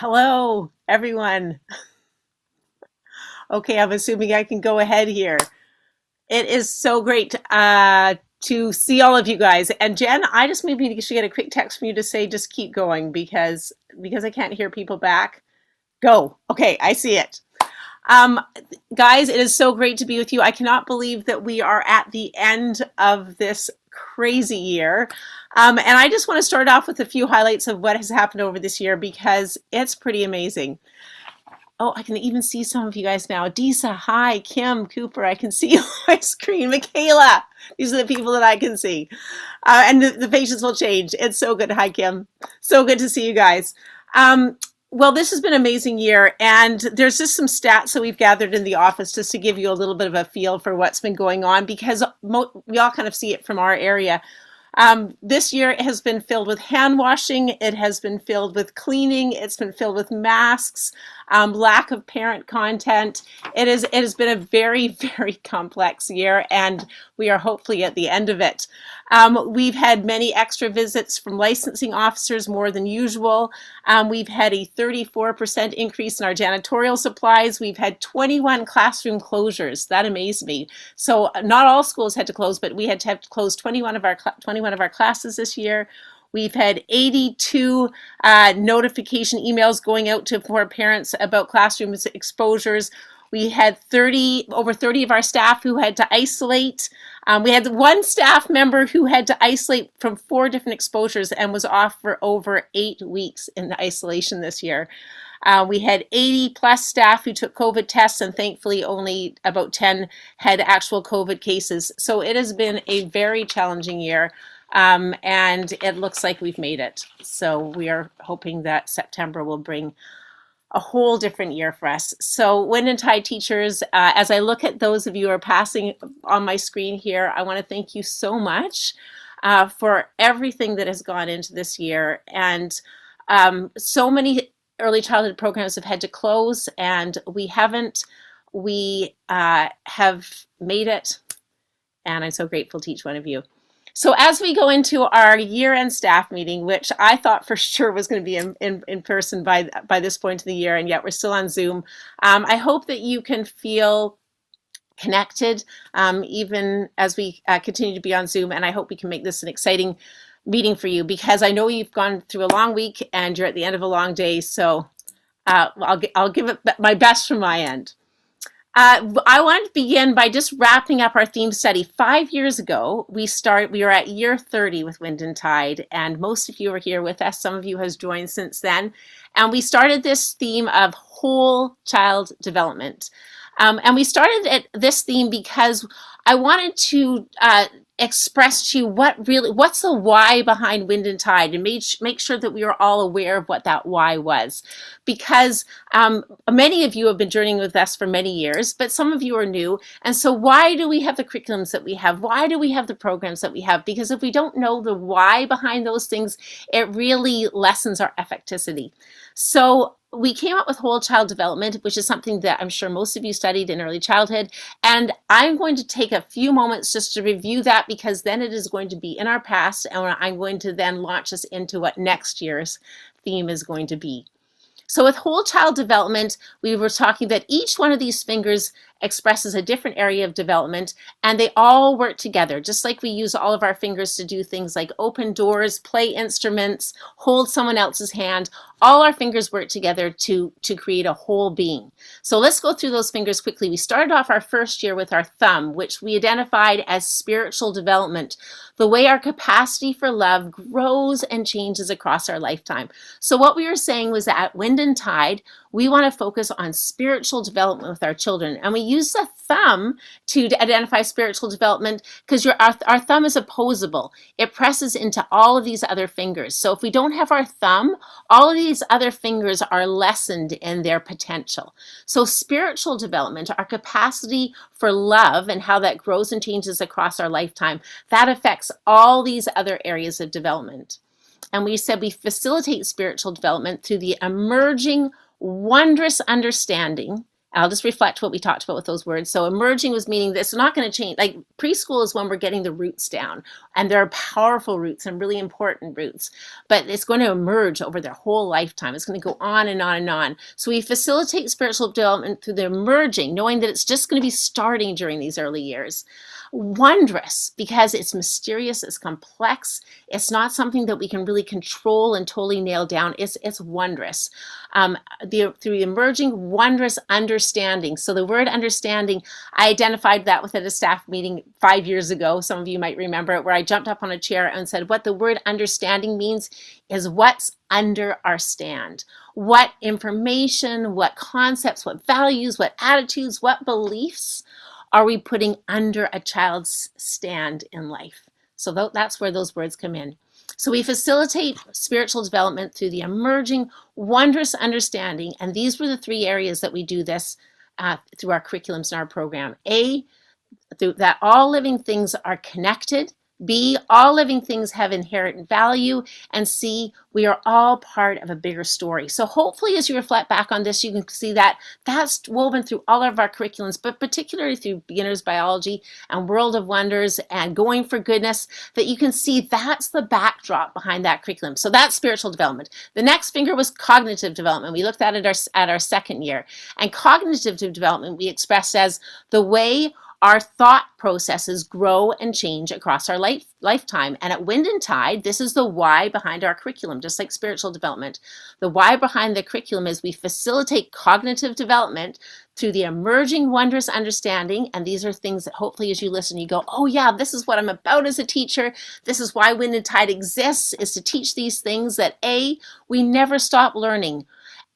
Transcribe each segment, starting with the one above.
Hello, everyone. Okay, I'm assuming I can go ahead here. It is so great to see all of you guys. And Jen, I just maybe should get a quick text from you to say just keep going because I can't hear people back. Go. Okay, I see it. Um, Guys, it is so great to be with you. I cannot believe that we are at the end of this crazy year. And I just want to start off with a few highlights of what has happened over this year because it's pretty amazing. Oh, I can even see some of you guys now. Disa, hi, Kim, Cooper, I can see you on my screen. Michaela, these are the people that I can see. And the patients will change. It's so good. Hi, Kim. So good to see you guys. Um, well, this has been an amazing year, and there's just some stats that we've gathered in the office just to give you a little bit of a feel for what's been going on because we all kind of see it from our area. This year has been filled with hand washing, it has been filled with cleaning, it's been filled with masks, lack of parent content. It has been a very, very complex year, and we are hopefully at the end of it. We've had many extra visits from licensing officers, more than usual. We've had a 34% increase in our janitorial supplies. We've had 21 classroom closures. That amazed me. So not all schools had to close, but we had to have to close 21 of our classes this year. We've had 82 notification emails going out to for parents about classroom exposures. We had over 30 of our staff who had to isolate. We had one staff member who had to isolate from 4 different exposures and was off for over 8 weeks in isolation this year. We had 80 plus staff who took COVID tests, and thankfully only about 10 had actual COVID cases. So it has been a very challenging year, and it looks like we've made it. So we are hoping that September will bring a whole different year for us. So Wind and Tide teachers, as I look at those of you who are passing on my screen here, I want to thank you so much for everything that has gone into this year. And so many early childhood programs have had to close, and we haven't. We have made it, and I'm so grateful to each one of you. So as we go into our year-end staff meeting, which I thought for sure was going to be in person by this point in the year, and yet we're still on Zoom, I hope that you can feel connected even as we continue to be on Zoom, and I hope we can make this an exciting meeting for you because I know you've gone through a long week and you're at the end of a long day, so I'll give it my best from my end. I want to begin by just wrapping up our theme study. 5 years ago, we were at year 30 with Wind and Tide, and most of you are here with us. Some of you has joined since then. And we started this theme of whole child development. And we started this theme because I wanted to express to you what's the why behind Wind and Tide, and make sure that we are all aware of what that why was. Because many of you have been journeying with us for many years, but some of you are new. And so why do we have the curriculums that we have? Why do we have the programs that we have? Because if we don't know the why behind those things, it really lessens our effectivity. So we came up with whole child development, which is something that I'm sure most of you studied in early childhood. And I'm going to take a few moments just to review that because then it is going to be in our past, and I'm going to then launch us into what next year's theme is going to be. So with whole child development, we were talking that each one of these fingers expresses a different area of development, and they all work together, just like we use all of our fingers to do things like open doors, play instruments, hold someone else's hand. All our fingers work together to create a whole being. So let's go through those fingers quickly. We started off our first year with our thumb, which we identified as spiritual development, the way our capacity for love grows and changes across our lifetime. So what we were saying was that at Wind and Tide, we want to focus on spiritual development with our children. And we use the thumb to identify spiritual development because our thumb is opposable. It presses into all of these other fingers. So if we don't have our thumb, all of these other fingers are lessened in their potential. So spiritual development, our capacity for love and how that grows and changes across our lifetime, that affects all these other areas of development. And we said we facilitate spiritual development through the emerging wondrous understanding I'll just reflect what we talked about with those words. So emerging was meaning that it's not going to change. Like preschool is when we're getting the roots down, and there are powerful roots and really important roots, but it's going to emerge over their whole lifetime. It's going to go on and on and on. So we facilitate spiritual development through the emerging, knowing that it's just going to be starting during these early years. Wondrous, because it's mysterious, it's complex, it's not something that we can really control and totally nail down. It's wondrous. Through the emerging, wondrous understanding. So the word understanding, I identified that with at a staff meeting 5 years ago. Some of you might remember it, where I jumped up on a chair and said, what the word understanding means is what's under our stand. What information, what concepts, what values, what attitudes, what beliefs are we putting under a child's stand in life? So that's where those words come in. So we facilitate spiritual development through the emerging, wondrous understanding. And these were the 3 areas that we do this through our curriculums in our program. A, that all living things are connected. B, all living things have inherent value. And C, we are all part of a bigger story. So hopefully as you reflect back on this, you can see that that's woven through all of our curriculums, but particularly through beginner's biology and World of Wonders and Going for Goodness, that you can see that's the backdrop behind that curriculum. So that's spiritual development. The next finger was cognitive development. We looked at it at our second year. And cognitive development we expressed as the way our thought processes grow and change across our lifetime. And at Wind and Tide, this is the why behind our curriculum, just like spiritual development. The why behind the curriculum is we facilitate cognitive development through the emerging wondrous understanding. And these are things that hopefully as you listen, you go, oh yeah, this is what I'm about as a teacher. This is why Wind and Tide exists, is to teach these things that A, we never stop learning.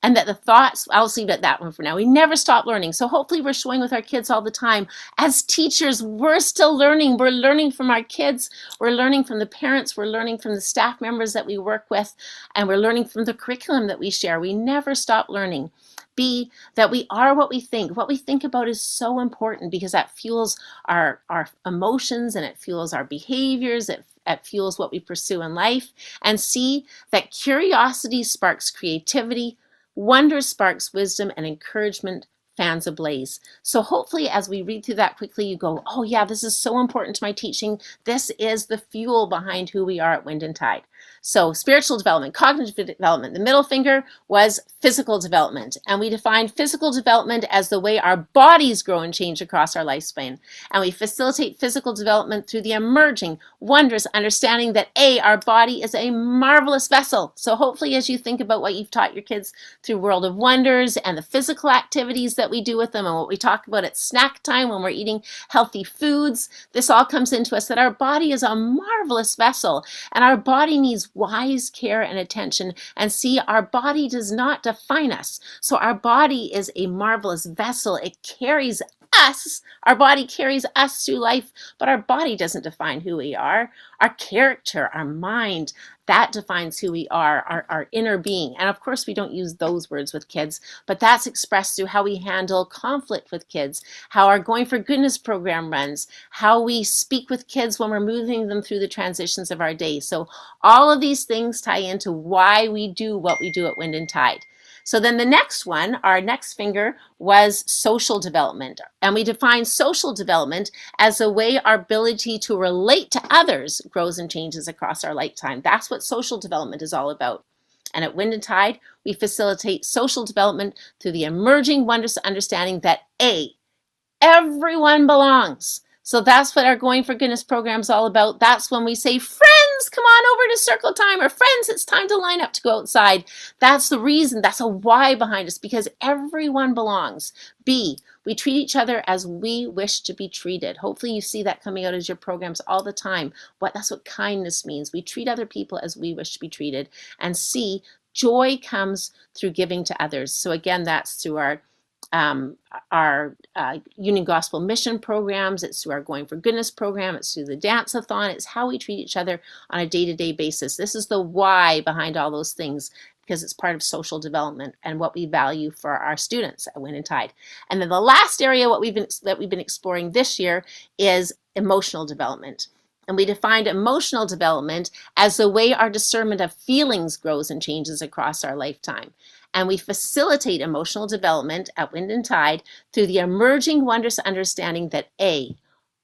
And that the thoughts, I'll leave it at that one for now. We never stop learning. So hopefully we're showing with our kids all the time. As teachers, we're still learning. We're learning from our kids. We're learning from the parents. We're learning from the staff members that we work with. And we're learning from the curriculum that we share. We never stop learning. B, that we are what we think. What we think about is so important because that fuels our emotions and it fuels our behaviors. It fuels what we pursue in life. And C, that curiosity sparks creativity, wonder sparks wisdom, and encouragement fans ablaze. So hopefully as we read through that quickly, you go, oh yeah, this is so important to my teaching. This is the fuel behind who we are at Wind and Tide. So spiritual development, cognitive development. The middle finger was physical development. And we defined physical development as the way our bodies grow and change across our lifespan. And we facilitate physical development through the emerging, wondrous understanding that A, our body is a marvelous vessel. So hopefully as you think about what you've taught your kids through World of Wonders and the physical activities that we do with them and what we talk about at snack time when we're eating healthy foods, this all comes into us that our body is a marvelous vessel and our body needs wise care and attention. And see, our body does not define us. So our body is a marvelous vessel. It carries us. Our body carries us through life, but our body doesn't define who we are. Our character, our mind, that defines who we are, our inner being. And of course, we don't use those words with kids, but that's expressed through how we handle conflict with kids, how our Going for Goodness program runs, how we speak with kids when we're moving them through the transitions of our day. So all of these things tie into why we do what we do at Wind and Tide. So then the next one, our next finger, was social development. And we define social development as the way our ability to relate to others grows and changes across our lifetime. That's what social development is all about. And at Wind and Tide, we facilitate social development through the emerging wondrous understanding that A, everyone belongs. So that's what our Going for Goodness program is all about. That's when we say, friends, come on over to circle time, or friends, it's time to line up to go outside. That's the reason, that's a why behind us, because everyone belongs. B, we treat each other as we wish to be treated. Hopefully you see that coming out as your programs all the time. That's what kindness means. We treat other people as we wish to be treated. And C, joy comes through giving to others. So again, that's through our Union Gospel Mission programs, it's through our Going for Goodness program, it's through the Dance-a-thon, it's how we treat each other on a day-to-day basis. This is the why behind all those things, because it's part of social development and what we value for our students at Wind and Tide. And then the last area that we've been exploring this year is emotional development. And we defined emotional development as the way our discernment of feelings grows and changes across our lifetime. And we facilitate emotional development at Wind and Tide through the emerging wondrous understanding that A,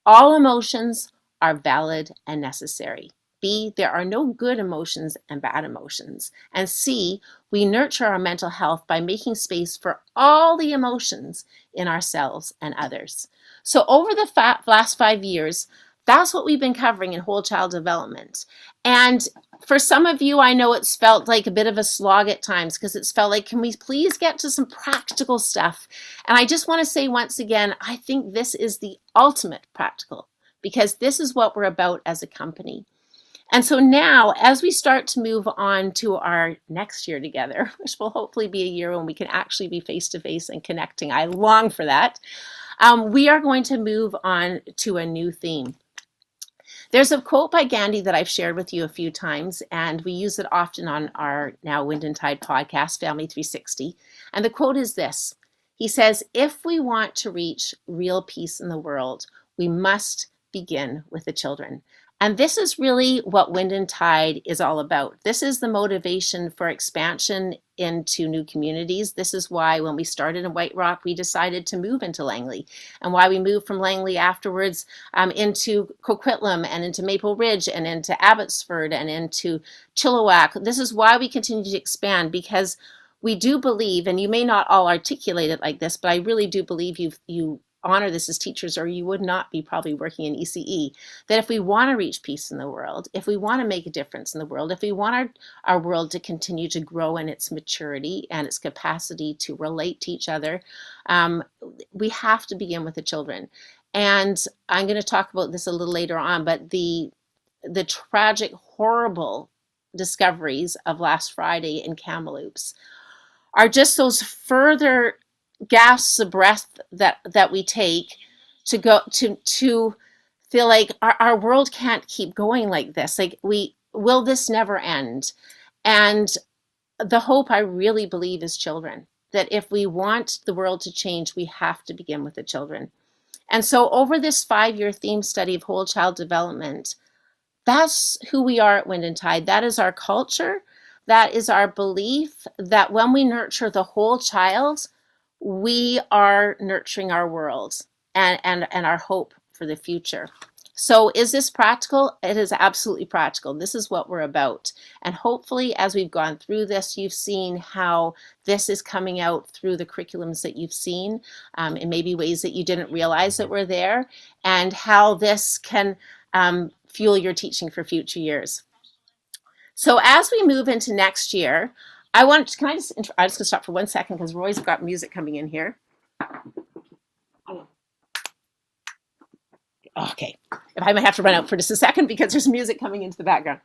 all emotions are valid and necessary. B, there are no good emotions and bad emotions. And C, we nurture our mental health by making space for all the emotions in ourselves and others. So over the last 5 years, that's what we've been covering in whole child development. And for some of you, I know it's felt like a bit of a slog at times because it's felt like, can we please get to some practical stuff? And I just want to say once again, I think this is the ultimate practical because this is what we're about as a company. And so now, as we start to move on to our next year together, which will hopefully be a year when we can actually be face to face and connecting, I long for that, we are going to move on to a new theme. There's a quote by Gandhi that I've shared with you a few times, and we use it often on our now Wind and Tide podcast, Family 360. And the quote is this. He says, if we want to reach real peace in the world, we must begin with the children. And this is really what Wind and Tide is all about. This is the motivation for expansion into new communities. This is why when we started in White Rock, we decided to move into Langley, and why we moved from Langley afterwards into Coquitlam and into Maple Ridge and into Abbotsford and into Chilliwack. This is why we continue to expand, because we do believe, and you may not all articulate it like this, but I really do believe you honor this as teachers, or you would not be probably working in ECE, that if we want to reach peace in the world, if we want to make a difference in the world, if we want our world to continue to grow in its maturity and its capacity to relate to each other, we have to begin with the children. And I'm going to talk about this a little later on, but the tragic, horrible discoveries of last Friday in Kamloops are just those further gasps of breath that we take to go to feel like our world can't keep going like this. Like, will this never end? And the hope, I really believe, is children. That if we want the world to change, we have to begin with the children. And so over this 5-year theme study of whole child development, that's who we are at Wind and Tide. That is our culture. That is our belief that when we nurture the whole child, we are nurturing our world and our hope for the future. So is this practical? It is absolutely practical. This is what we're about. And hopefully, as we've gone through this, you've seen how this is coming out through the curriculums that you've seen, in maybe ways that you didn't realize that were there, and how this can fuel your teaching for future years. So as we move into next year, I'm just going to stop for 1 second because Roy's got music coming in here. Okay, I might have to run out for just a second because there's music coming into the background.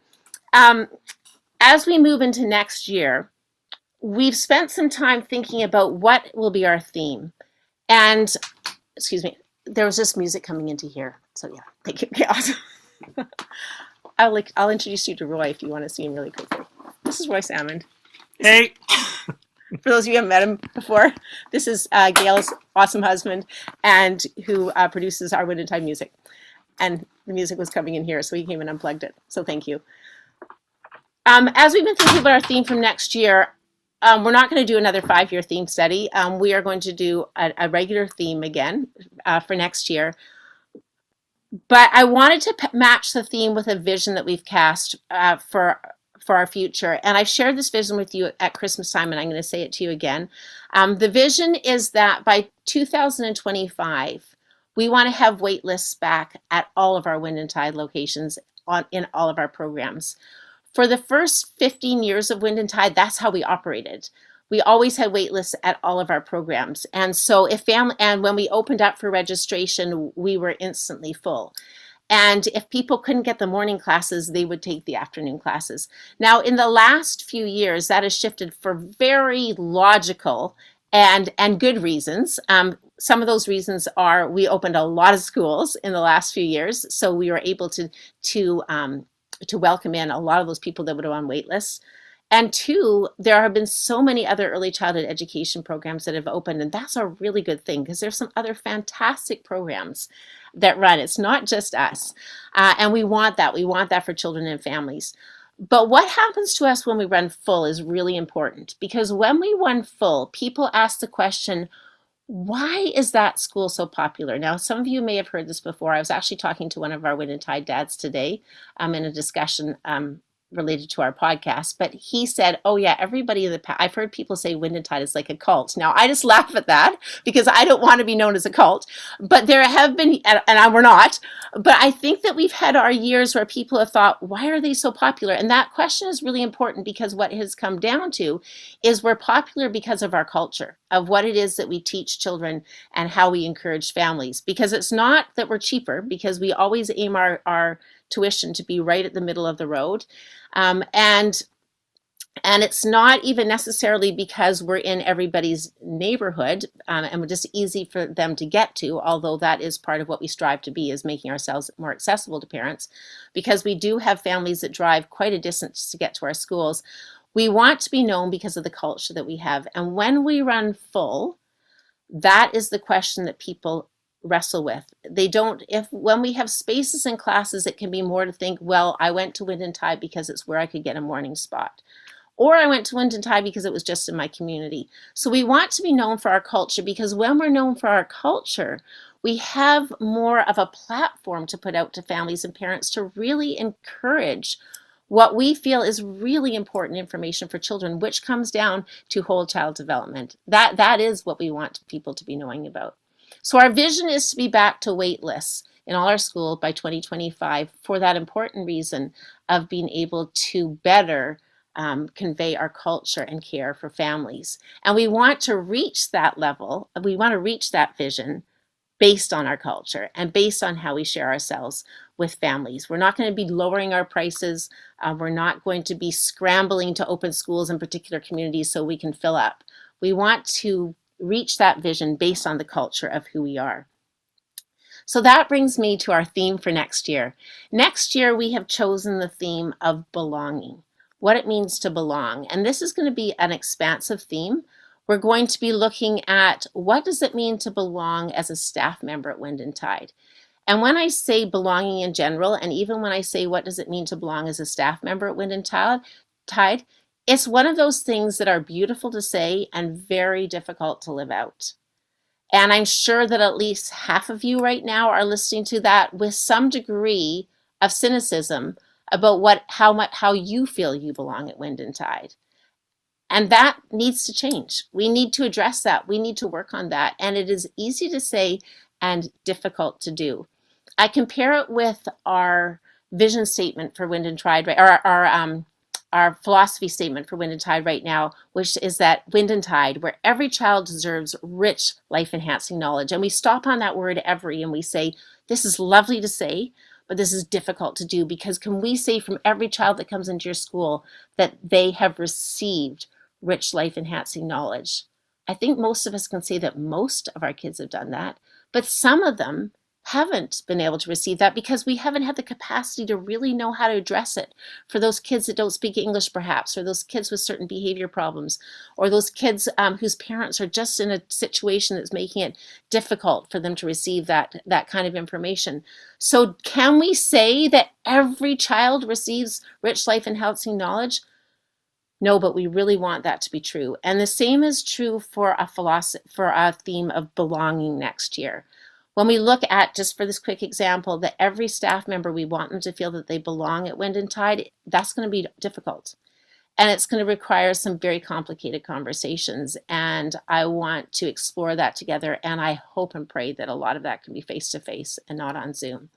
As we move into next year, we've spent some time thinking about what will be our theme. And, excuse me, there was just music coming into here. So yeah, thank you. Okay, awesome. I'll introduce you to Roy if you want to see him really quickly. This is Roy Salmond. Hey. For those of you who haven't met him before, this is Gail's awesome husband, and who produces our Wind and Tide music. And the music was coming in here, so he came and unplugged it. So thank you. As we've been thinking about our theme from next year, we're not going to do another 5-year theme study. We are going to do a regular theme again for next year. But I wanted to match the theme with a vision that we've cast for our future. And I've shared this vision with you at Christmas time, and I'm going to say it to you again. The vision is that by 2025, we want to have wait lists back at all of our Wind and Tide locations in all of our programs. For the first 15 years of Wind and Tide, that's how we operated. We always had wait lists at all of our programs. And so when we opened up for registration, we were instantly full. And if people couldn't get the morning classes, they would take the afternoon classes. Now, in the last few years, that has shifted for very logical and good reasons. Some of those reasons are we opened a lot of schools in the last few years, so we were able to welcome in a lot of those people that would have on wait lists. And 2, there have been so many other early childhood education programs that have opened, and that's a really good thing because there's some other fantastic programs that run. It's not just us. And we want that. We want that for children and families. But what happens to us when we run full is really important, because when we run full, people ask the question, why is that school so popular? Now, some of you may have heard this before. I was actually talking to one of our Wind and Tide dads today in a discussion related to our podcast, but he said, oh yeah, everybody in the past, I've heard people say Wind and Tide is like a cult. Now, I just laugh at that because I don't want to be known as a cult, but there have been, we're not, but I think that we've had our years where people have thought, why are they so popular? And that question is really important, because what has come down to is we're popular because of our culture, of what it is that we teach children and how we encourage families. Because it's not that we're cheaper, because we always aim our tuition to be right at the middle of the road. And it's not even necessarily because we're in everybody's neighborhood and we're just easy for them to get to, although that is part of what we strive to be, is making ourselves more accessible to parents, because we do have families that drive quite a distance to get to our schools. We want to be known because of the culture that we have. And when we run full, that is the question that people wrestle with. They don't, when we have spaces in classes, it can be more to think, well, I went to Wind and Tide because it's where I could get a morning spot. Or I went to Wind and Tide because it was just in my community. So we want to be known for our culture, because when we're known for our culture, we have more of a platform to put out to families and parents to really encourage what we feel is really important information for children, which comes down to whole child development. That is what we want people to be knowing about. So our vision is to be back to waitlist in all our schools by 2025, for that important reason of being able to better convey our culture and care for families. And we want to reach that level, we want to reach that vision based on our culture and based on how we share ourselves with families. We're not going to be lowering our prices. We're not going to be scrambling to open schools in particular communities so we can fill up. We want to reach that vision based on the culture of who we are. So that brings me to our theme for next year. Next year, we have chosen the theme of belonging, what it means to belong. And this is going to be an expansive theme. We're going to be looking at what does it mean to belong as a staff member at Wind and Tide. And when I say belonging in general, and even when I say what does it mean to belong as a staff member at Wind and Tide, it's one of those things that are beautiful to say and very difficult to live out. And I'm sure that at least half of you right now are listening to that with some degree of cynicism about how you feel you belong at Wind and Tide. And that needs to change. We need to address that. We need to work on that. And it is easy to say and difficult to do. I compare it with our vision statement for Wind and Tide, or our philosophy statement for Wind and Tide right now, which is that Wind and Tide, where every child deserves rich, life-enhancing knowledge. And we stop on that word every, and we say, this is lovely to say, but this is difficult to do, because can we say from every child that comes into your school that they have received rich, life-enhancing knowledge? I think most of us can say that most of our kids have done that, but some of them haven't been able to receive that because we haven't had the capacity to really know how to address it. For those kids that don't speak English perhaps, or those kids with certain behavior problems, or those kids whose parents are just in a situation that's making it difficult for them to receive that kind of information. So can we say that every child receives rich, life-enhancing knowledge? No, but we really want that to be true. And the same is true for a theme of belonging next year. When we look at, just for this quick example, that every staff member, we want them to feel that they belong at Wind and Tide, that's going to be difficult. And it's going to require some very complicated conversations. And I want to explore that together. And I hope and pray that a lot of that can be face-to-face and not on Zoom.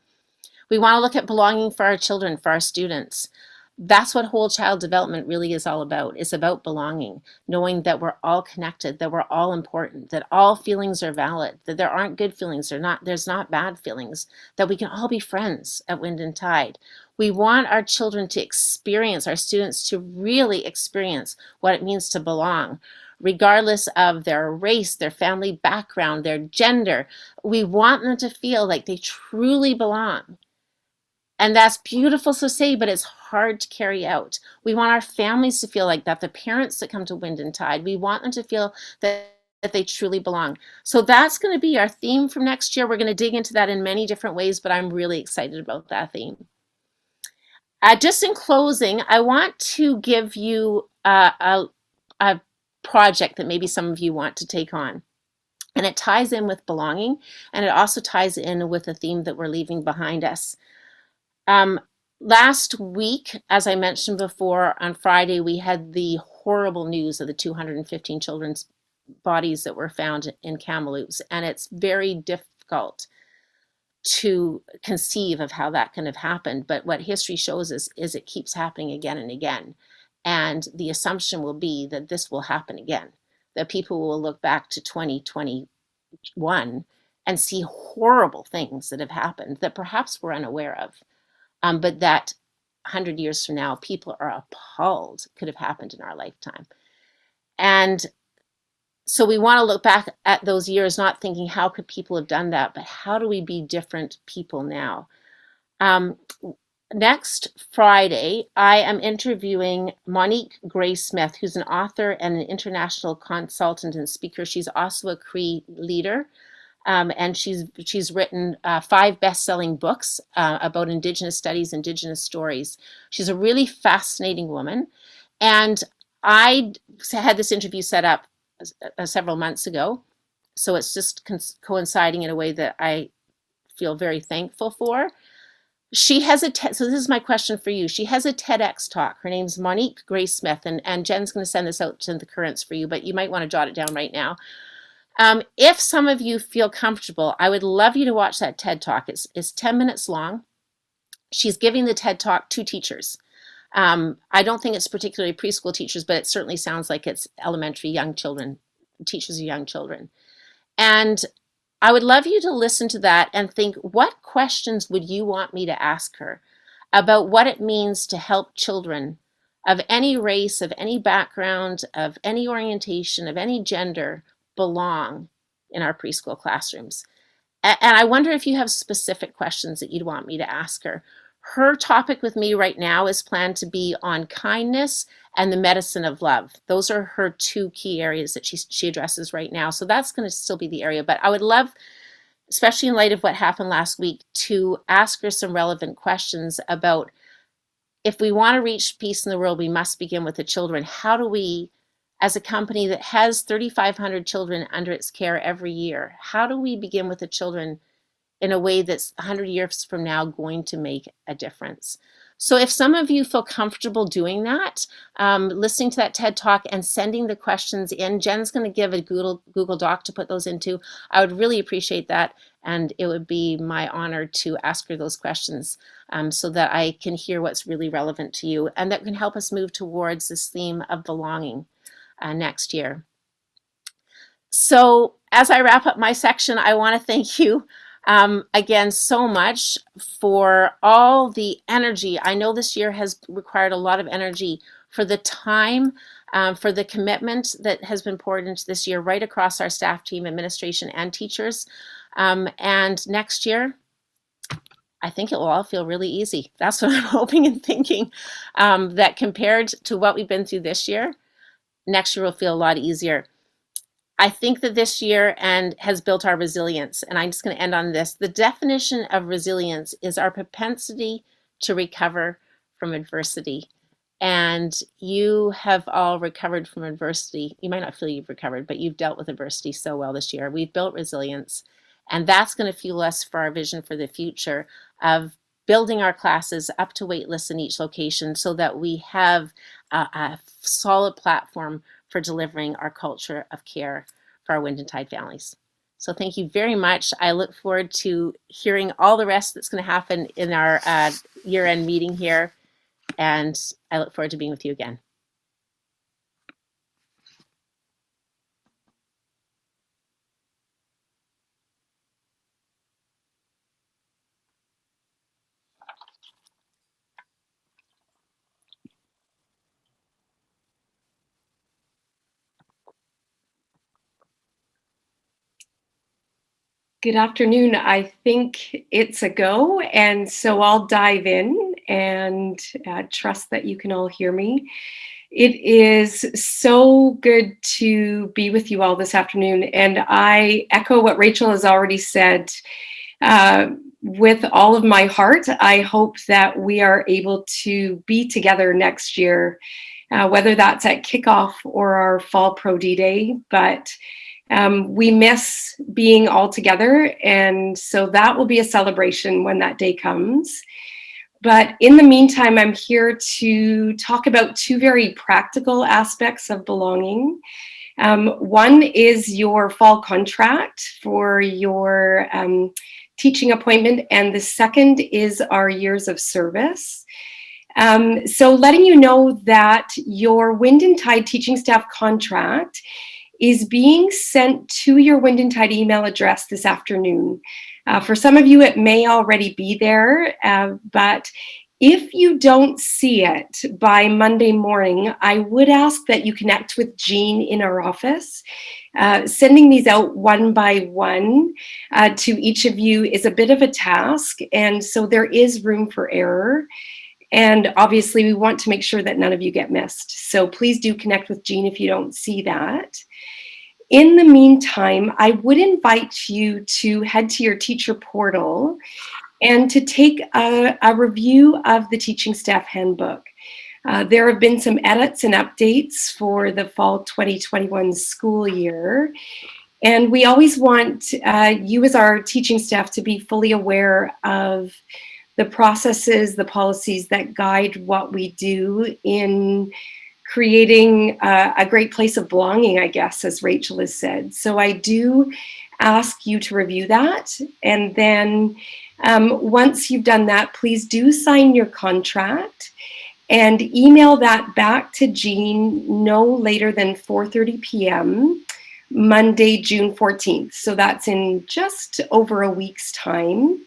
We want to look at belonging for our children, for our students. That's what whole child development really is all about. It's about belonging, knowing that we're all connected, that we're all important, that all feelings are valid, that there aren't good feelings, there's not bad feelings, that we can all be friends at Wind and Tide. We want our children to experience, our students to really experience what it means to belong, regardless of their race, their family background, their gender. We want them to feel like they truly belong. And that's beautiful to say, but it's hard to carry out. We want our families to feel like that, the parents that come to Wind and Tide. We want them to feel that they truly belong. So that's going to be our theme from next year. We're going to dig into that in many different ways, but I'm really excited about that theme. Just in closing, I want to give you a project that maybe some of you want to take on. And it ties in with belonging, and it also ties in with a theme that we're leaving behind us. Um, Last week, as I mentioned before, on Friday, we had the horrible news of the 215 children's bodies that were found in Kamloops, and it's very difficult to conceive of how that can have happened. But what history shows us is it keeps happening again and again. And the assumption will be that this will happen again, that people will look back to 2021 and see horrible things that have happened that perhaps we're unaware of, but that 100 years from now, people are appalled could have happened in our lifetime. And so we want to look back at those years, not thinking, how could people have done that, but how do we be different people now? Next Friday, I am interviewing Monique Gray-Smith, who's an author and an international consultant and speaker. She's also a Cree leader, and she's written 5 best-selling books about Indigenous studies, Indigenous stories. She's a really fascinating woman, and I had this interview set up several months ago, so it's just coinciding in a way that I feel very thankful for. She has so this is my question for you. She has a TEDx talk. Her name's Monique Gray-Smith, and Jen's going to send this out to the currents for you, but you might want to jot it down right now. If some of you feel comfortable, I would love you to watch that TED talk. It's 10 minutes long. She's giving the TED talk to teachers. I don't think it's particularly preschool teachers, but it certainly sounds like it's elementary young children, teachers of young children. And I would love you to listen to that and think, what questions would you want me to ask her about what it means to help children of any race, of any background, of any orientation, of any gender belong in our preschool classrooms? And I wonder if you have specific questions that you'd want me to ask her. Her topic with me right now is planned to be on kindness and the medicine of love. Those are her 2 key areas that she addresses right now. So that's going to still be the area. But I would love, especially in light of what happened last week, to ask her some relevant questions about, if we want to reach peace in the world, we must begin with the children. How do we, as a company that has 3,500 children under its care every year, how do we begin with the children in a way that's 100 years from now going to make a difference? So if some of you feel comfortable doing that, listening to that TED Talk and sending the questions in, Jen's going to give a Google Doc to put those into. I would really appreciate that, and it would be my honor to ask her those questions so that I can hear what's really relevant to you, and that can help us move towards this theme of belonging next year. So as I wrap up my section, I want to thank you again so much for all the energy. I know this year has required a lot of energy, for the time, for the commitment that has been poured into this year right across our staff team, administration, and teachers. And next year, I think it will all feel really easy. That's what I'm hoping and thinking, that compared to what we've been through this year, next year will feel a lot easier. I think that this year has built our resilience, and I'm just going to end on this. The definition of resilience is our propensity to recover from adversity. And you have all recovered from adversity. You might not feel you've recovered, but you've dealt with adversity so well this year. We've built resilience, and that's going to fuel us for our vision for the future of building our classes up to wait lists in each location, so that we have a solid platform for delivering our culture of care for our Wind and Tide families. So thank you very much. I look forward to hearing all the rest that's going to happen in our year-end meeting here, and I look forward to being with you again. Good afternoon. I think it's a go, and so I'll dive in and trust that you can all hear me. It is so good to be with you all this afternoon, and I echo what Rachel has already said. with all of my heart, I hope that we are able to be together next year, whether that's at kickoff or our Fall Pro D Day. But we miss being all together, and so that will be a celebration when that day comes. But in the meantime, I'm here to talk about two very practical aspects of belonging. One is your fall contract for your teaching appointment, and the second is our years of service. So letting you know that your Wind and Tide teaching staff contract is being sent to your Wind and Tide email address this afternoon. For some of you, it may already be there, but if you don't see it by Monday morning, I would ask that you connect with Jean in our office. Sending these out one by one to each of you is a bit of a task, and so there is room for error. And obviously, we want to make sure that none of you get missed. So please do connect with Jean if you don't see that. In the meantime, I would invite you to head to your teacher portal and to take a review of the teaching staff handbook. There have been some edits and updates for the fall 2021 school year. And we always want you as our teaching staff to be fully aware of the processes, the policies that guide what we do in creating a great place of belonging, I guess, as Rachel has said. So I do ask you to review that. And then once you've done that, please do sign your contract and email that back to Jean no later than 4:30 p.m. Monday, June 14th. So that's in just over a week's time.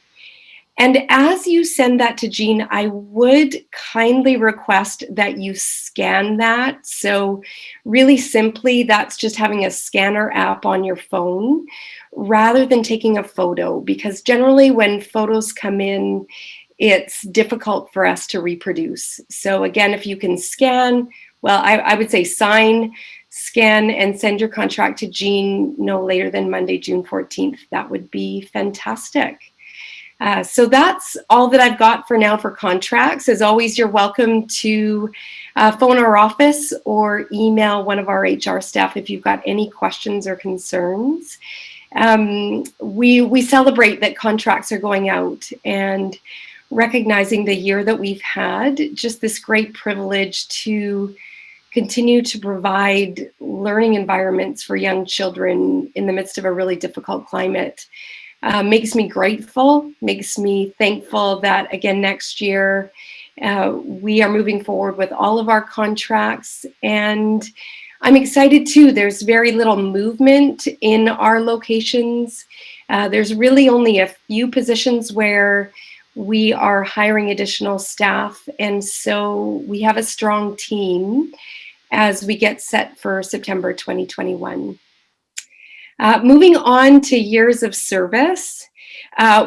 And as you send that to Jean, I would kindly request that you scan that. So really simply, that's just having a scanner app on your phone rather than taking a photo, because generally when photos come in, it's difficult for us to reproduce. So again, if you can scan, well, I would say sign, scan, and send your contract to Jean no later than Monday, June 14th. That would be fantastic. So that's all that I've got for now for contracts. As always, you're welcome to phone our office or email one of our HR staff if you've got any questions or concerns. We celebrate that contracts are going out and recognizing the year that we've had, just this great privilege to continue to provide learning environments for young children in the midst of a really difficult climate. Makes me grateful, makes me thankful that again next year we are moving forward with all of our contracts, and I'm excited too. There's very little movement in our locations. There's really only a few positions where we are hiring additional staff, and so we have a strong team as we get set for September 2021. Moving on to years of service,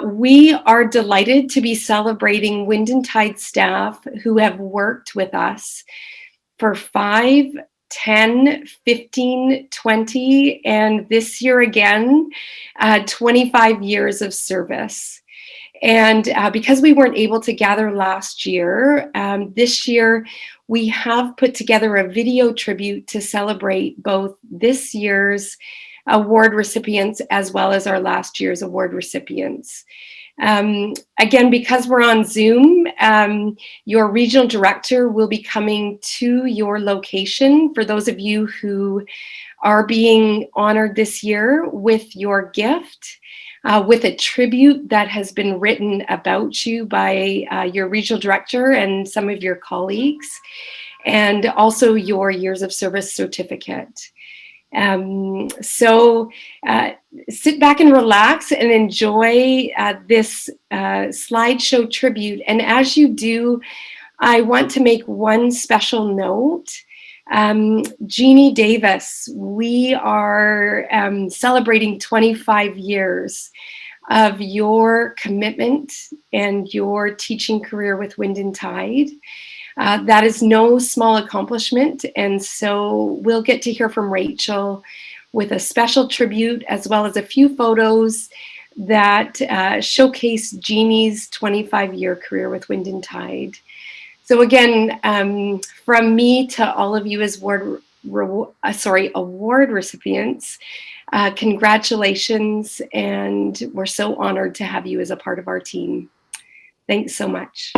we are delighted to be celebrating Wind and Tide staff who have worked with us for 5, 10, 15, 20, and this year again, 25 years of service. And because we weren't able to gather last year, this year we have put together a video tribute to celebrate both this year's award recipients as well as our last year's award recipients. Again, because we're on Zoom, your regional director will be coming to your location for those of you who are being honored this year with your gift, with a tribute that has been written about you by your regional director and some of your colleagues, and also your years of service certificate. So sit back and relax and enjoy this slideshow tribute. And as you do, I want to make one special note. Jeannie Davis, we are celebrating 25 years of your commitment and your teaching career with Wind and Tide. That is no small accomplishment, and so we'll get to hear from Rachel with a special tribute as well as a few photos that showcase Jeannie's 25-year career with Wind and Tide. So again, from me to all of you as award recipients, congratulations, and we're so honored to have you as a part of our team. Thanks so much.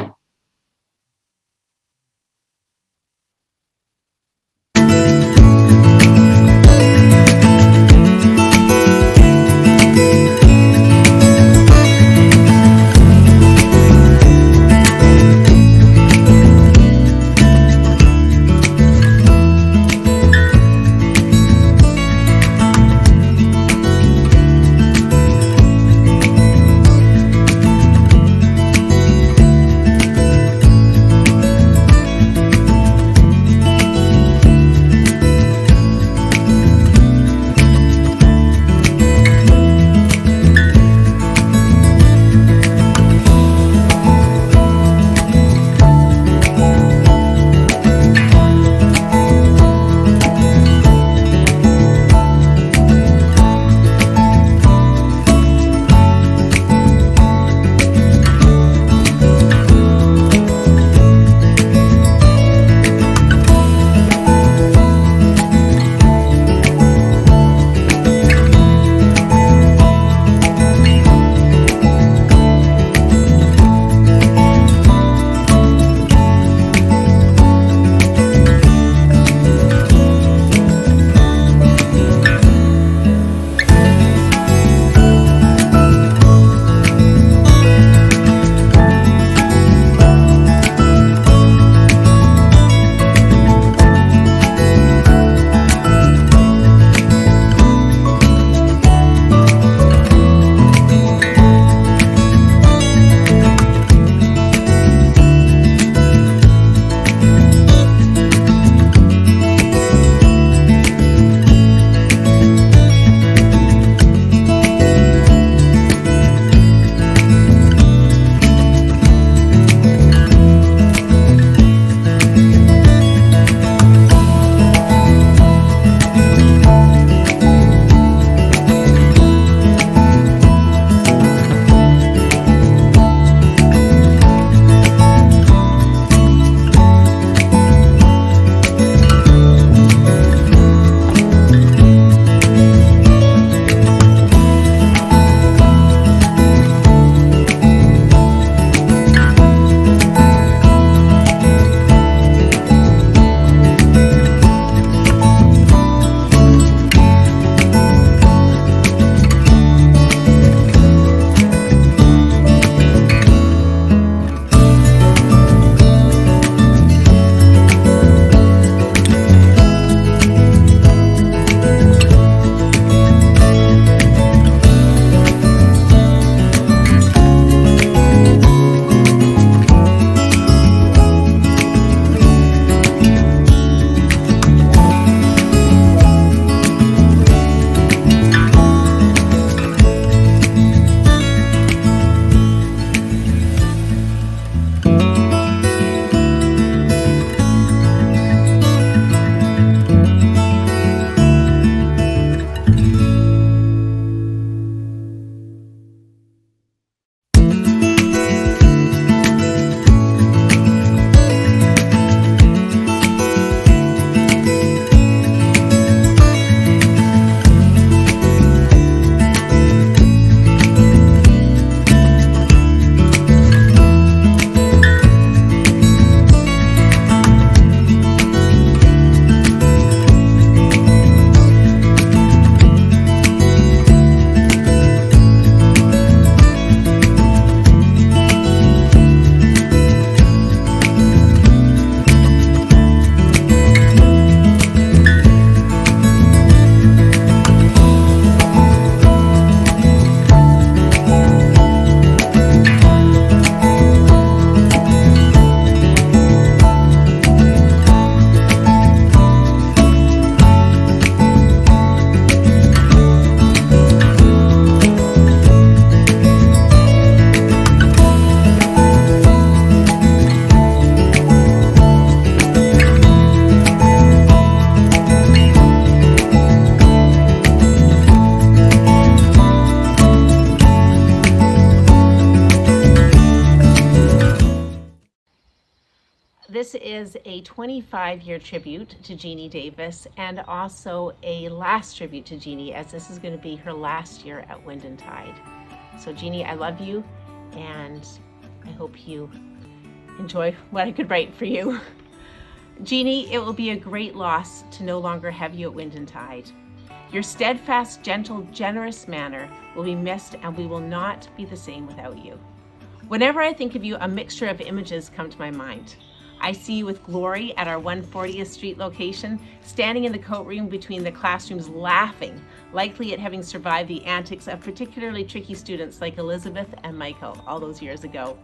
This is a 25-year tribute to Jeannie Davis and also a last tribute to Jeannie, as this is going to be her last year at Wind and Tide. So Jeannie, I love you, and I hope you enjoy what I could write for you. Jeannie, it will be a great loss to no longer have you at Wind and Tide. Your steadfast, gentle, generous manner will be missed, and we will not be the same without you. Whenever I think of you, a mixture of images come to my mind. I see you with glory at our 140th Street location, standing in the coat room between the classrooms laughing, likely at having survived the antics of particularly tricky students like Elizabeth and Michael all those years ago.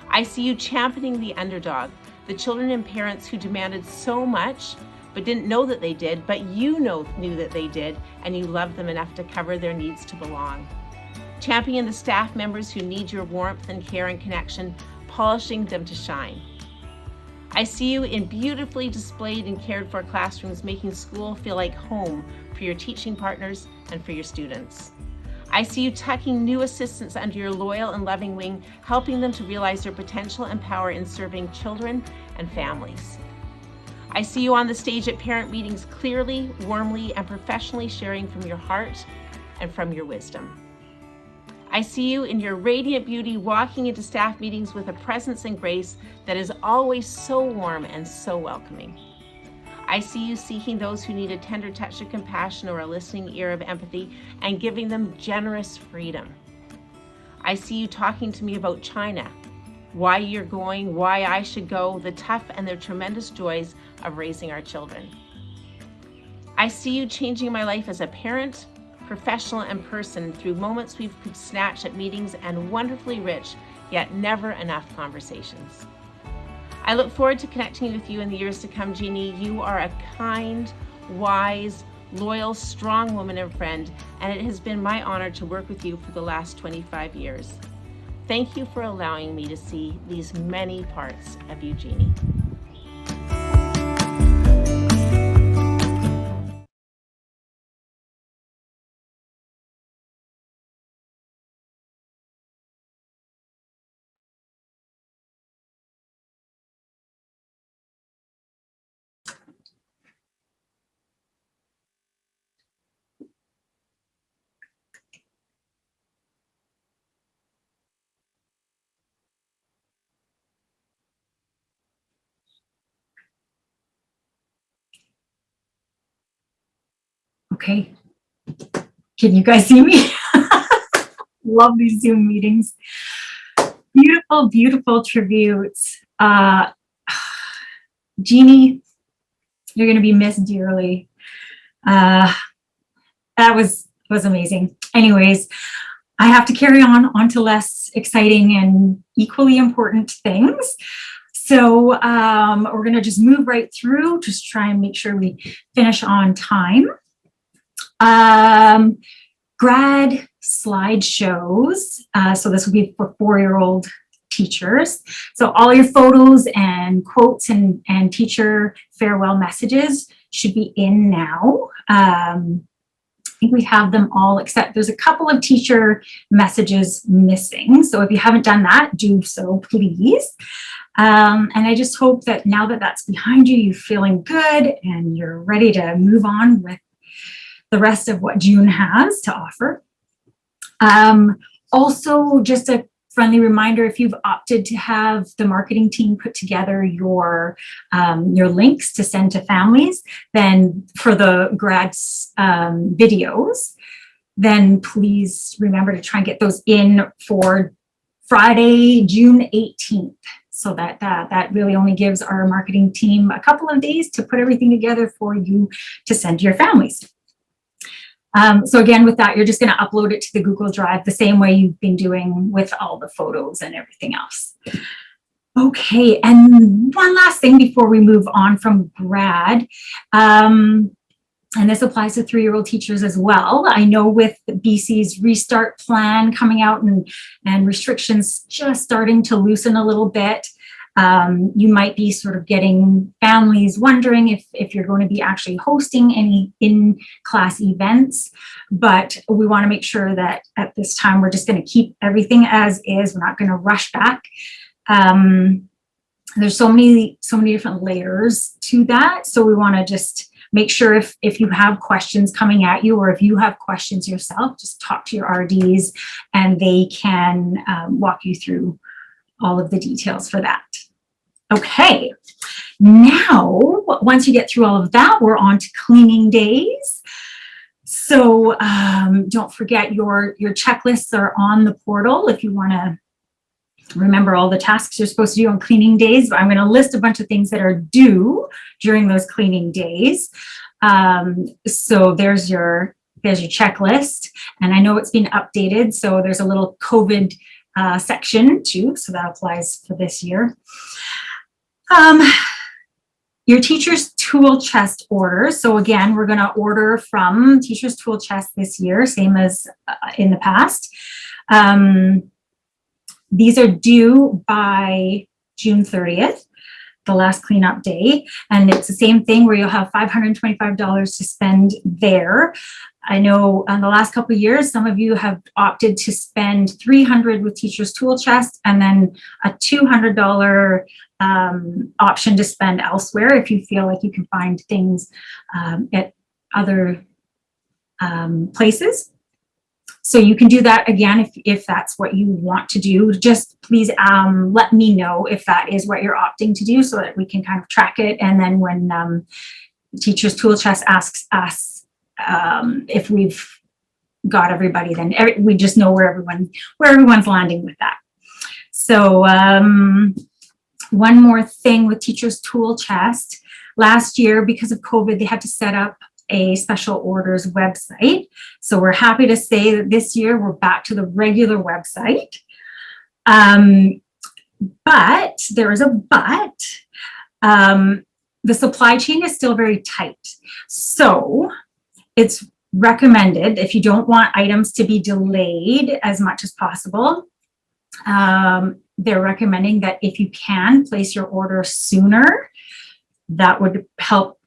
I see you championing the underdog, the children and parents who demanded so much but didn't know that they did, but you knew that they did, and you loved them enough to cover their needs to belong. Championing the staff members who need your warmth and care and connection, polishing them to shine. I see you in beautifully displayed and cared for classrooms, making school feel like home for your teaching partners and for your students. I see you tucking new assistants under your loyal and loving wing, helping them to realize their potential and power in serving children and families. I see you on the stage at parent meetings, clearly, warmly, and professionally sharing from your heart and from your wisdom. I see you in your radiant beauty, walking into staff meetings with a presence and grace that is always so warm and so welcoming. I see you seeking those who need a tender touch of compassion or a listening ear of empathy and giving them generous freedom. I see you talking to me about China, why you're going, why I should go, the tough and the tremendous joys of raising our children. I see you changing my life as a parent, professional, and person through moments we could snatch at meetings and wonderfully rich, yet never enough conversations. I look forward to connecting with you in the years to come, Jeannie. You are a kind, wise, loyal, strong woman and friend, and it has been my honor to work with you for the last 25 years. Thank you for allowing me to see these many parts of you, Jeannie. Okay, can you guys see me? Love these Zoom meetings. Beautiful, beautiful tributes. Jeannie, you're gonna be missed dearly. That was amazing. Anyways, I have to carry on to less exciting and equally important things. So we're gonna just move right through, just try and make sure we finish on time. Grad slideshows. So this will be for 4-year-old teachers. So all your photos and quotes and teacher farewell messages should be in now. I think we have them all, except there's a couple of teacher messages missing. So if you haven't done that, do so, please. And I just hope that now that that's behind you, you're feeling good and you're ready to move on with the rest of what June has to offer. Also, just a friendly reminder, if you've opted to have the marketing team put together your links to send to families, then for the grads videos, then please remember to try and get those in for Friday, June 18th. So that really only gives our marketing team a couple of days to put everything together for you to send to your families. So again, with that, you're just going to upload it to the Google Drive the same way you've been doing with all the photos and everything else. Okay, and one last thing before we move on from grad, and this applies to 3-year-old teachers as well. I know with BC's restart plan coming out and restrictions just starting to loosen a little bit, you might be sort of getting families wondering if you're going to be actually hosting any in-class events, but we want to make sure that at this time we're just going to keep everything as is. We're not going to rush back. there's so many different layers to that. So we want to just make sure if you have questions coming at you, or if you have questions yourself, just talk to your RDs and they can walk you through all of the details for that. Okay, now once you get through all of that, we're on to cleaning days. So don't forget your checklists are on the portal if you want to remember all the tasks you're supposed to do on cleaning days. I'm going to list a bunch of things that are due during those cleaning days. So there's your checklist, and I know it's been updated. So there's a little COVID section too. So that applies for this year. Your teacher's tool chest orders. So again, we're going to order from teacher's tool chest this year, same as in the past. These are due by June 30th, the last cleanup day. And it's the same thing where you'll have $525 to spend there. I know in the last couple of years, some of you have opted to spend $300 with teacher's tool chest and then a $200 option to spend elsewhere if you feel like you can find things at other places. So you can do that again if that's what you want to do. Just please let me know if that is what you're opting to do so that we can kind of track it. And then when Teacher's Tool Chest asks us if we've got everybody, then we just know where everyone's landing with that. So one more thing with Teacher's Tool Chest. Last year, because of COVID, they had to set up a special orders website. So we're happy to say that this year we're back to the regular website. But there is a but. The supply chain is still very tight. So it's recommended, if you don't want items to be delayed as much as possible, they're recommending that if you can place your order sooner, that would help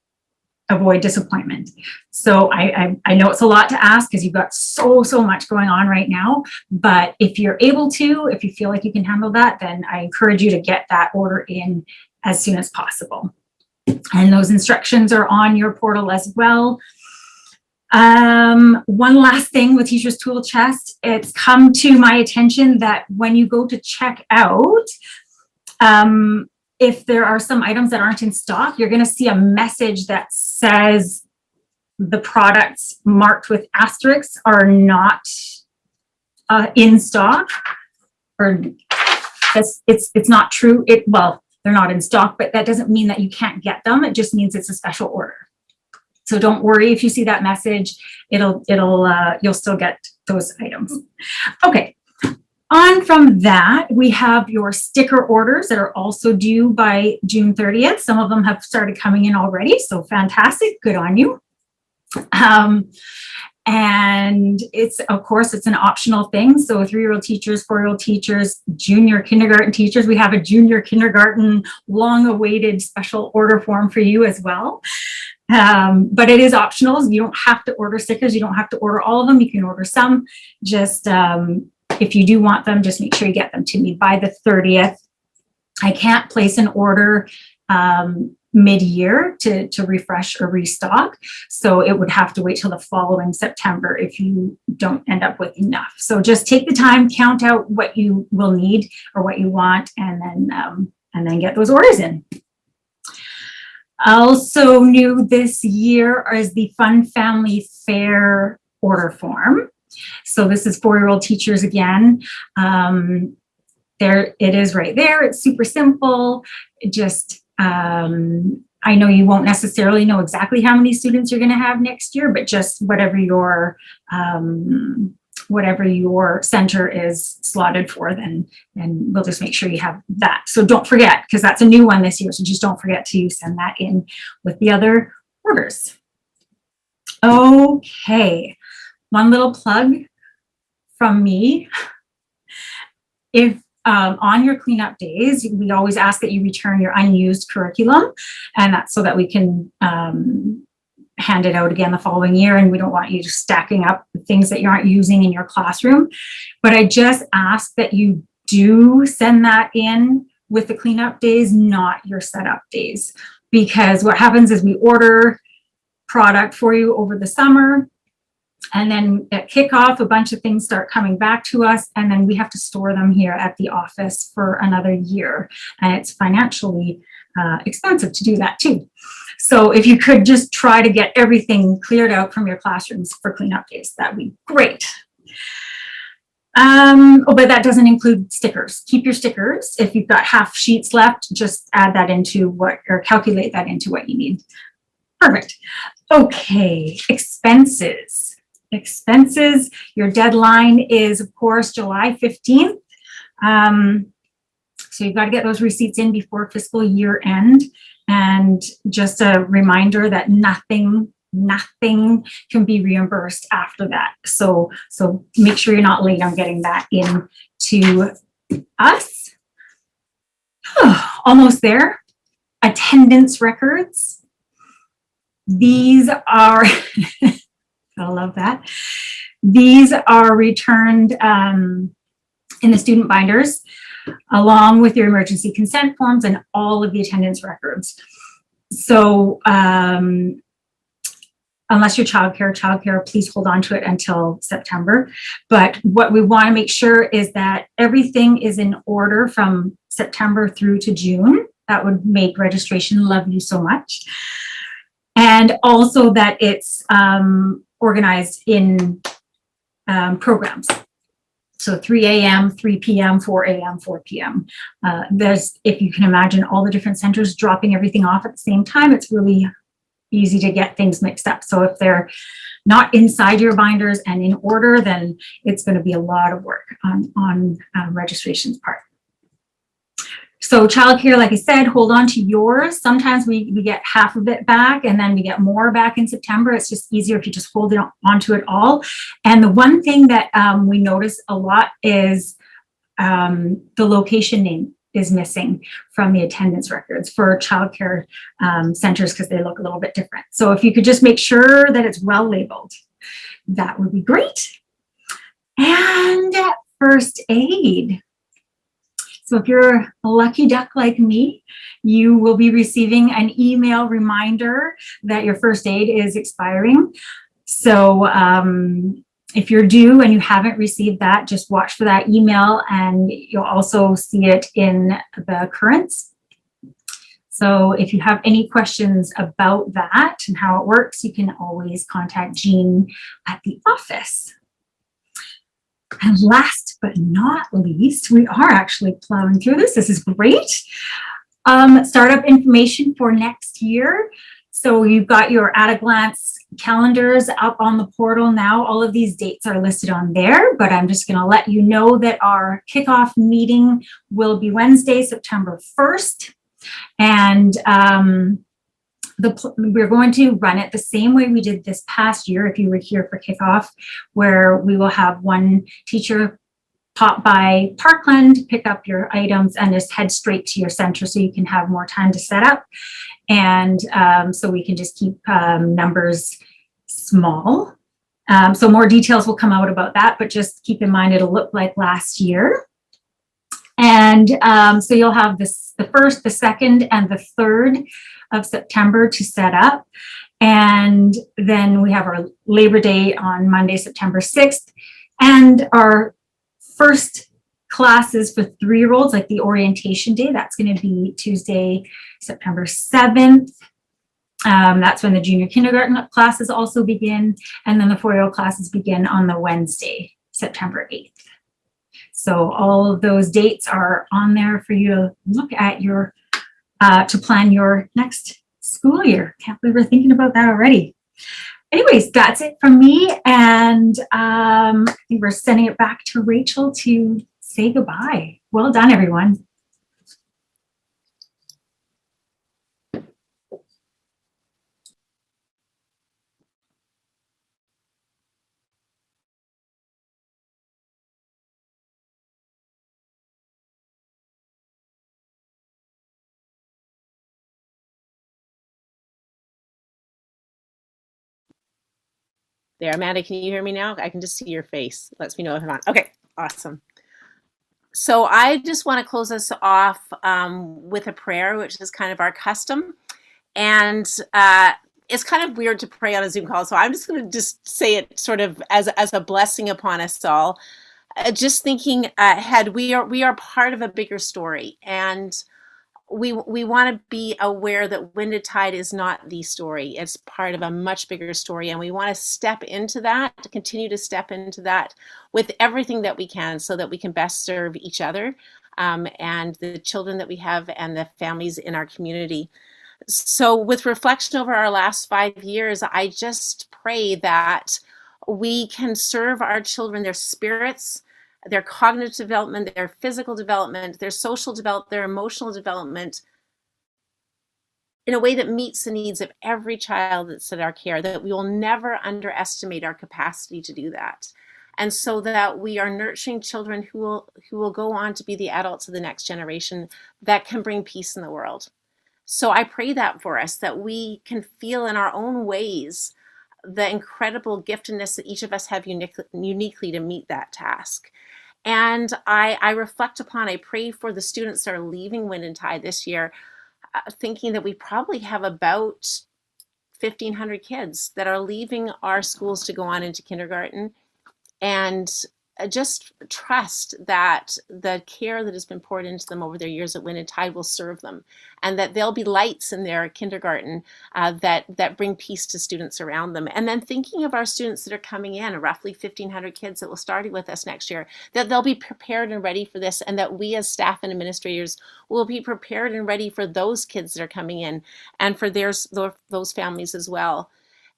avoid disappointment. So I know it's a lot to ask because you've got so much going on right now, but if you're able to, if you feel like you can handle that, then I encourage you to get that order in as soon as possible. And those instructions are on your portal as well. One last thing with Teacher's Tool Chest, it's come to my attention that when you go to check out, if there are some items that aren't in stock, you're going to see a message that says the products marked with asterisks are not in stock, or it's not true. Well, they're not in stock, but that doesn't mean that you can't get them. It just means it's a special order. So don't worry if you see that message. You'll still get those items. Okay. On from that, we have your sticker orders that are also due by June 30th. Some of them have started coming in already, so fantastic, good on you. And it's, of course, it's an optional thing. So 3-year-old teachers, 4-year-old teachers, junior kindergarten teachers, we have a junior kindergarten long-awaited special order form for you as well. But it is optional. You don't have to order stickers. You don't have to order all of them. You can order some. Just if you do want them, just make sure you get them to me by the 30th. I can't place an order mid-year to refresh or restock. So it would have to wait till the following September if you don't end up with enough. So just take the time, count out what you will need or what you want, and then get those orders in. Also new this year is the Fun Family Fair order form. So this is 4-year-old teachers again. There it is right there. It's super simple. Just I know you won't necessarily know exactly how many students you're going to have next year, but just whatever your center is slotted for, then we'll just make sure you have that. So don't forget, because that's a new one this year. So just don't forget to send that in with the other orders. Okay. One little plug from me. If on your cleanup days, we always ask that you return your unused curriculum, and that's so that we can hand it out again the following year, and we don't want you just stacking up the things that you aren't using in your classroom. But I just ask that you do send that in with the cleanup days, not your setup days. Because what happens is we order product for you over the summer, and then at kickoff, a bunch of things start coming back to us, and then we have to store them here at the office for another year. And it's financially expensive to do that too. So if you could just try to get everything cleared out from your classrooms for cleanup days, that'd be great. Oh, but that doesn't include stickers. Keep your stickers. If you've got half sheets left, just add that into what, or calculate that into what you need. Perfect. Okay, expenses. Expenses, your deadline is, of course, July 15th. So you've got to get those receipts in before fiscal year end. And just a reminder that nothing can be reimbursed after that. So make sure you're not late on getting that in to us. Almost there. Attendance records. These are, I love that. These are returned in the student binders, along with your emergency consent forms and all of the attendance records. So unless you're childcare, please hold on to it until September. But what we want to make sure is that everything is in order from September through to June. That would make registration love you so much. And also that it's organized in programs. So 3 a.m., 3 p.m., 4 a.m., 4 p.m. There's, if you can imagine all the different centers dropping everything off at the same time, it's really easy to get things mixed up. So if they're not inside your binders and in order, then it's going to be a lot of work on registration's part. So childcare, like I said, hold on to yours. Sometimes we get half of it back and then we get more back in September. It's just easier if you just hold it onto it all. And the one thing that we notice a lot is the location name is missing from the attendance records for childcare centers because they look a little bit different. So if you could just make sure that it's well labeled, that would be great. And first aid. So if you're a lucky duck like me, you will be receiving an email reminder that your first aid is expiring. So if you're due and you haven't received that, just watch for that email, and you'll also see it in the currents. So if you have any questions about that and how it works, you can always contact Jean at the office. And last but not least, we are actually plowing through this. This is great. Startup information for next year. So you've got your at a glance calendars up on the portal now. All of these dates are listed on there, but I'm just going to let you know that our kickoff meeting will be Wednesday, September 1st. And we're going to run it the same way we did this past year, if you were here for kickoff, where we will have one teacher pop by Parkland, pick up your items, and just head straight to your center so you can have more time to set up. And so we can just keep numbers small. So more details will come out about that, but just keep in mind it'll look like last year. And so you'll have the 1st, the 2nd, and the 3rd of September to set up. And then we have our Labor Day on Monday, September 6th. And our first classes for 3-year-olds, like the orientation day, that's going to be Tuesday, September 7th. That's when the junior kindergarten classes also begin. And then the 4-year-old classes begin on the Wednesday, September 8th. So all of those dates are on there for you to look at your to plan your next school year. Can't believe we're thinking about that already. Anyways, that's it from me. And I think we're sending it back to Rachel to say goodbye. Well done, everyone. There, Amanda, can you hear me now? I can just see your face. Lets me know if I'm on. Okay, awesome. So I just want to close us off with a prayer, which is kind of our custom. And it's kind of weird to pray on a Zoom call, so I'm just going to just say it sort of as a blessing upon us all. Just thinking ahead, we are part of a bigger story, and we want to be aware that Winded Tide is not the story. It's part of a much bigger story, and we want to step into that, to continue to step into that with everything that we can, so that we can best serve each other and the children that we have and the families in our community. So, with reflection over our last 5 years, I just pray that we can serve our children, their spirits, their cognitive development, their physical development, their social development, their emotional development, in a way that meets the needs of every child that's in our care, that we will never underestimate our capacity to do that. And so that we are nurturing children who will go on to be the adults of the next generation that can bring peace in the world. So I pray that for us, that we can feel in our own ways the incredible giftedness that each of us have uniquely to meet that task. And I reflect upon, I pray for the students that are leaving Winded Tide this year, thinking that we probably have about 1,500 kids that are leaving our schools to go on into kindergarten, and just trust that the care that has been poured into them over their years at Winded Tide will serve them, and that there'll be lights in their kindergarten that bring peace to students around them. And then thinking of our students that are coming in, roughly 1,500 kids that will start with us next year, that they'll be prepared and ready for this, and that we as staff and administrators will be prepared and ready for those kids that are coming in, and for those families as well.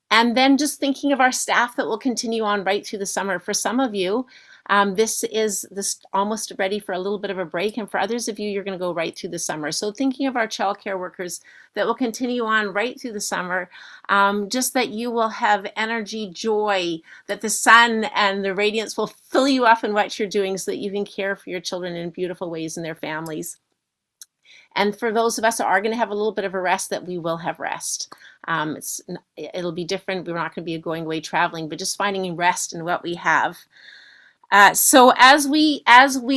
And then just thinking of our staff that will continue on right through the summer. For some of you, this is almost ready for a little bit of a break, and for others of you, you're going to go right through the summer. So thinking of our childcare workers that will continue on right through the summer, just that you will have energy, joy, that the sun and the radiance will fill you up in what you're doing, so that you can care for your children in beautiful ways and their families. And for those of us who are going to have a little bit of a rest, that we will have rest. It'll be different. We're not going to be going away traveling, but just finding rest in what we have. So as we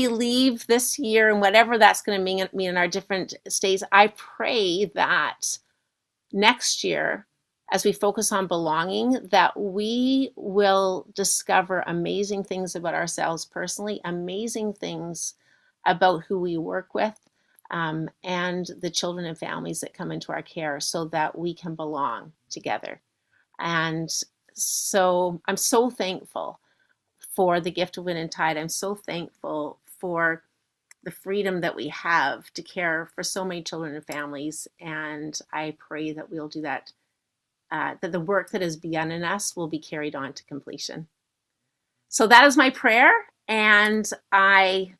leave this year, and whatever that's going to mean in our different states, I pray that next year, as we focus on belonging, that we will discover amazing things about ourselves personally, amazing things about who we work with, and the children and families that come into our care, so that we can belong together. And so I'm so thankful for the gift of Winded Tide. I'm so thankful for the freedom that we have to care for so many children and families. And I pray that we'll do that, that the work that has begun in us will be carried on to completion. So that is my prayer. And I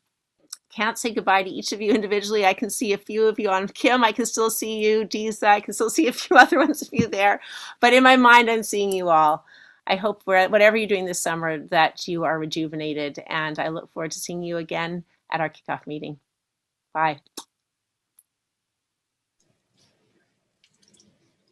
can't say goodbye to each of you individually. I can see a few of you on Kim. I can still see you, Disa. I can still see a few other ones of you there. But in my mind, I'm seeing you all. I hope whatever you're doing this summer, that you are rejuvenated. And I look forward to seeing you again at our kickoff meeting. Bye.